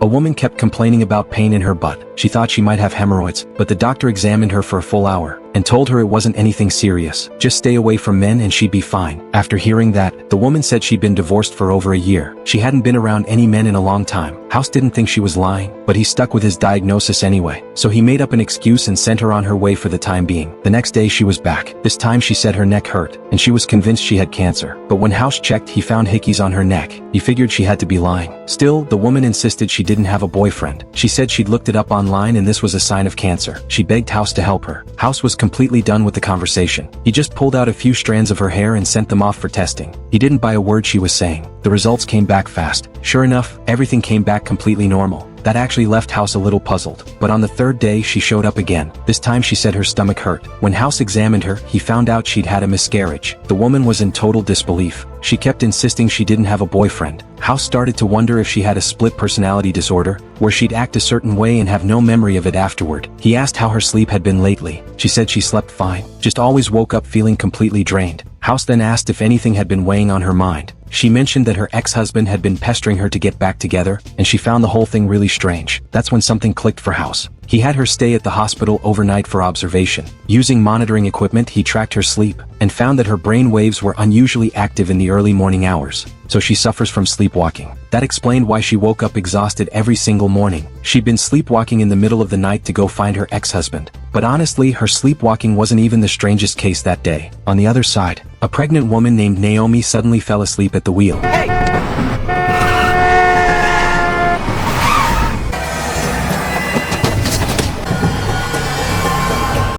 A woman kept complaining about pain in her butt. She thought she might have hemorrhoids, but the doctor examined her for a full hour and told her it wasn't anything serious. Just stay away from men and she'd be fine. After hearing that, the woman said she'd been divorced for over a year. She hadn't been around any men in a long time. House didn't think she was lying, but he stuck with his diagnosis anyway. So he made up an excuse and sent her on her way for the time being. The next day she was back. This time she said her neck hurt, and she was convinced she had cancer. But when House checked, he found hickeys on her neck. He figured she had to be lying. Still, the woman insisted she didn't have a boyfriend. She said she'd looked it up online and this was a sign of cancer. She begged House to help her. House was completely done with the conversation. He just pulled out a few strands of her hair and sent them off for testing. He didn't buy a word she was saying. The results came back fast. Sure enough, everything came back completely normal. That actually left House a little puzzled. But on the third day she showed up again. This time she said her stomach hurt. When House examined her, he found out she'd had a miscarriage. The woman was in total disbelief. She kept insisting she didn't have a boyfriend. House started to wonder if she had a split personality disorder, where she'd act a certain way and have no memory of it afterward. He asked how her sleep had been lately. She said she slept fine, just always woke up feeling completely drained. House then asked if anything had been weighing on her mind. She mentioned that her ex-husband had been pestering her to get back together, and she found the whole thing really strange. That's when something clicked for House. He had her stay at the hospital overnight for observation. Using monitoring equipment, he tracked her sleep, and found that her brain waves were unusually active in the early morning hours. So she suffers from sleepwalking. That explained why she woke up exhausted every single morning. She'd been sleepwalking in the middle of the night to go find her ex-husband. But honestly, her sleepwalking wasn't even the strangest case that day. On the other side, a pregnant woman named Naomi suddenly fell asleep at the wheel. Hey!